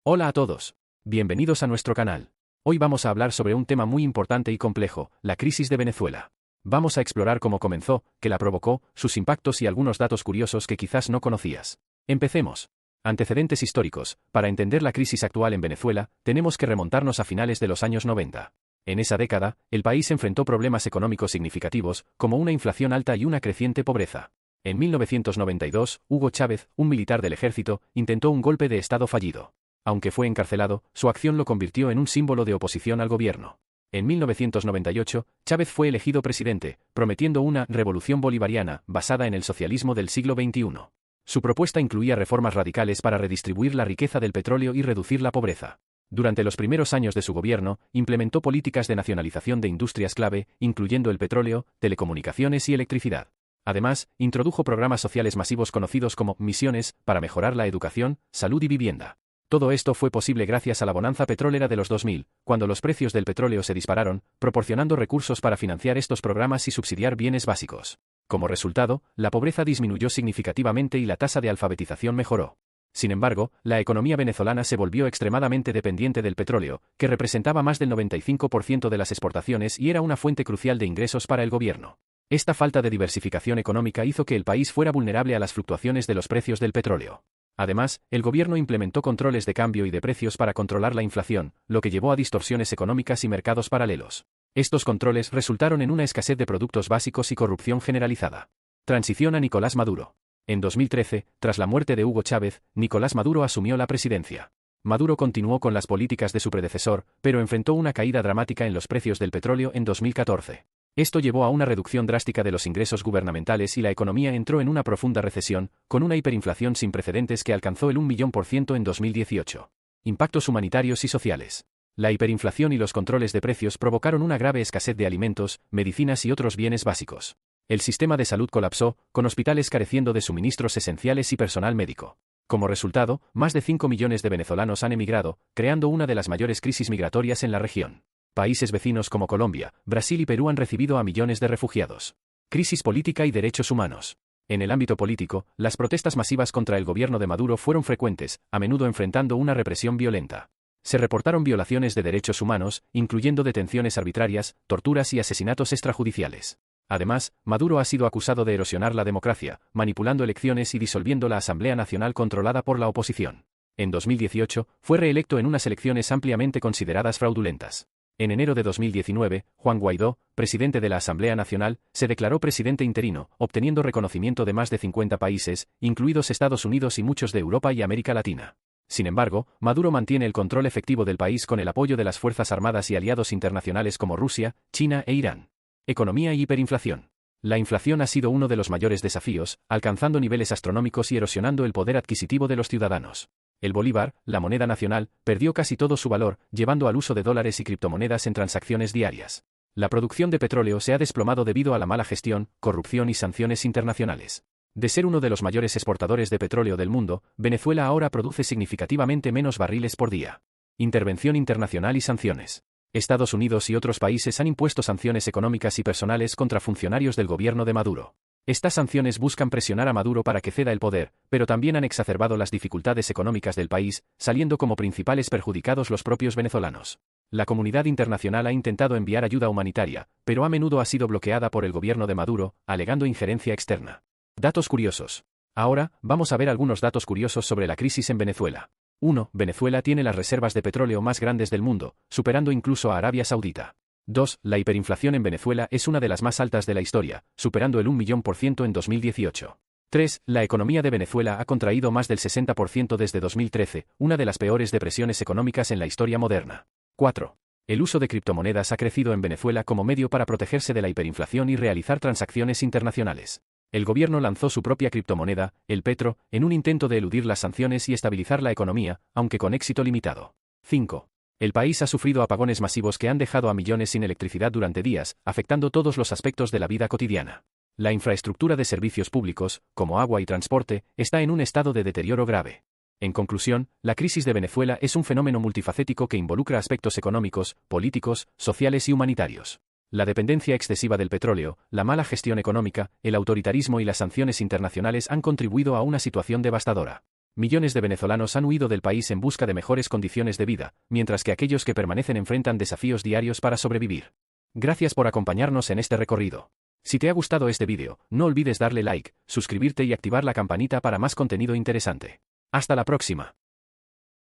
Hola a todos. Bienvenidos a nuestro canal. Hoy vamos a hablar sobre un tema muy importante y complejo, la crisis de Venezuela. Vamos a explorar cómo comenzó, qué la provocó, sus impactos y algunos datos curiosos que quizás no conocías. Empecemos. Antecedentes históricos. Para entender la crisis actual en Venezuela, tenemos que remontarnos a finales de los años 90. En esa década, el país enfrentó problemas económicos significativos, como una inflación alta y una creciente pobreza. En 1992, Hugo Chávez, un militar del ejército, intentó un golpe de Estado fallido. Aunque fue encarcelado, su acción lo convirtió en un símbolo de oposición al gobierno. En 1998, Chávez fue elegido presidente, prometiendo una revolución bolivariana basada en el socialismo del siglo XXI. Su propuesta incluía reformas radicales para redistribuir la riqueza del petróleo y reducir la pobreza. Durante los primeros años de su gobierno, implementó políticas de nacionalización de industrias clave, incluyendo el petróleo, telecomunicaciones y electricidad. Además, introdujo programas sociales masivos conocidos como misiones para mejorar la educación, salud y vivienda. Todo esto fue posible gracias a la bonanza petrolera de los 2000, cuando los precios del petróleo se dispararon, proporcionando recursos para financiar estos programas y subsidiar bienes básicos. Como resultado, la pobreza disminuyó significativamente y la tasa de alfabetización mejoró. Sin embargo, la economía venezolana se volvió extremadamente dependiente del petróleo, que representaba más del 95% de las exportaciones y era una fuente crucial de ingresos para el gobierno. Esta falta de diversificación económica hizo que el país fuera vulnerable a las fluctuaciones de los precios del petróleo. Además, el gobierno implementó controles de cambio y de precios para controlar la inflación, lo que llevó a distorsiones económicas y mercados paralelos. Estos controles resultaron en una escasez de productos básicos y corrupción generalizada. Transición a Nicolás Maduro. En 2013, tras la muerte de Hugo Chávez, Nicolás Maduro asumió la presidencia. Maduro continuó con las políticas de su predecesor, pero enfrentó una caída dramática en los precios del petróleo en 2014. Esto llevó a una reducción drástica de los ingresos gubernamentales y la economía entró en una profunda recesión, con una hiperinflación sin precedentes que alcanzó el 1.000.000% en 2018. Impactos humanitarios y sociales. La hiperinflación y los controles de precios provocaron una grave escasez de alimentos, medicinas y otros bienes básicos. El sistema de salud colapsó, con hospitales careciendo de suministros esenciales y personal médico. Como resultado, más de 5 millones de venezolanos han emigrado, creando una de las mayores crisis migratorias en la región. Países vecinos como Colombia, Brasil y Perú han recibido a millones de refugiados. Crisis política y derechos humanos. En el ámbito político, las protestas masivas contra el gobierno de Maduro fueron frecuentes, a menudo enfrentando una represión violenta. Se reportaron violaciones de derechos humanos, incluyendo detenciones arbitrarias, torturas y asesinatos extrajudiciales. Además, Maduro ha sido acusado de erosionar la democracia, manipulando elecciones y disolviendo la Asamblea Nacional controlada por la oposición. En 2018, fue reelecto en unas elecciones ampliamente consideradas fraudulentas. En enero de 2019, Juan Guaidó, presidente de la Asamblea Nacional, se declaró presidente interino, obteniendo reconocimiento de más de 50 países, incluidos Estados Unidos y muchos de Europa y América Latina. Sin embargo, Maduro mantiene el control efectivo del país con el apoyo de las Fuerzas Armadas y aliados internacionales como Rusia, China e Irán. Economía y hiperinflación. La inflación ha sido uno de los mayores desafíos, alcanzando niveles astronómicos y erosionando el poder adquisitivo de los ciudadanos. El bolívar, la moneda nacional, perdió casi todo su valor, llevando al uso de dólares y criptomonedas en transacciones diarias. La producción de petróleo se ha desplomado debido a la mala gestión, corrupción y sanciones internacionales. De ser uno de los mayores exportadores de petróleo del mundo, Venezuela ahora produce significativamente menos barriles por día. Intervención internacional y sanciones. Estados Unidos y otros países han impuesto sanciones económicas y personales contra funcionarios del gobierno de Maduro. Estas sanciones buscan presionar a Maduro para que ceda el poder, pero también han exacerbado las dificultades económicas del país, saliendo como principales perjudicados los propios venezolanos. La comunidad internacional ha intentado enviar ayuda humanitaria, pero a menudo ha sido bloqueada por el gobierno de Maduro, alegando injerencia externa. Datos curiosos. Ahora, vamos a ver algunos datos curiosos sobre la crisis en Venezuela. 1. Venezuela tiene las reservas de petróleo más grandes del mundo, superando incluso a Arabia Saudita. 2. La hiperinflación en Venezuela es una de las más altas de la historia, superando el 1.000.000% en 2018. 3. La economía de Venezuela ha contraído más del 60% desde 2013, una de las peores depresiones económicas en la historia moderna. 4. El uso de criptomonedas ha crecido en Venezuela como medio para protegerse de la hiperinflación y realizar transacciones internacionales. El gobierno lanzó su propia criptomoneda, el Petro, en un intento de eludir las sanciones y estabilizar la economía, aunque con éxito limitado. 5. El país ha sufrido apagones masivos que han dejado a millones sin electricidad durante días, afectando todos los aspectos de la vida cotidiana. La infraestructura de servicios públicos, como agua y transporte, está en un estado de deterioro grave. En conclusión, la crisis de Venezuela es un fenómeno multifacético que involucra aspectos económicos, políticos, sociales y humanitarios. La dependencia excesiva del petróleo, la mala gestión económica, el autoritarismo y las sanciones internacionales han contribuido a una situación devastadora. Millones de venezolanos han huido del país en busca de mejores condiciones de vida, mientras que aquellos que permanecen enfrentan desafíos diarios para sobrevivir. Gracias por acompañarnos en este recorrido. Si te ha gustado este vídeo, no olvides darle like, suscribirte y activar la campanita para más contenido interesante. Hasta la próxima.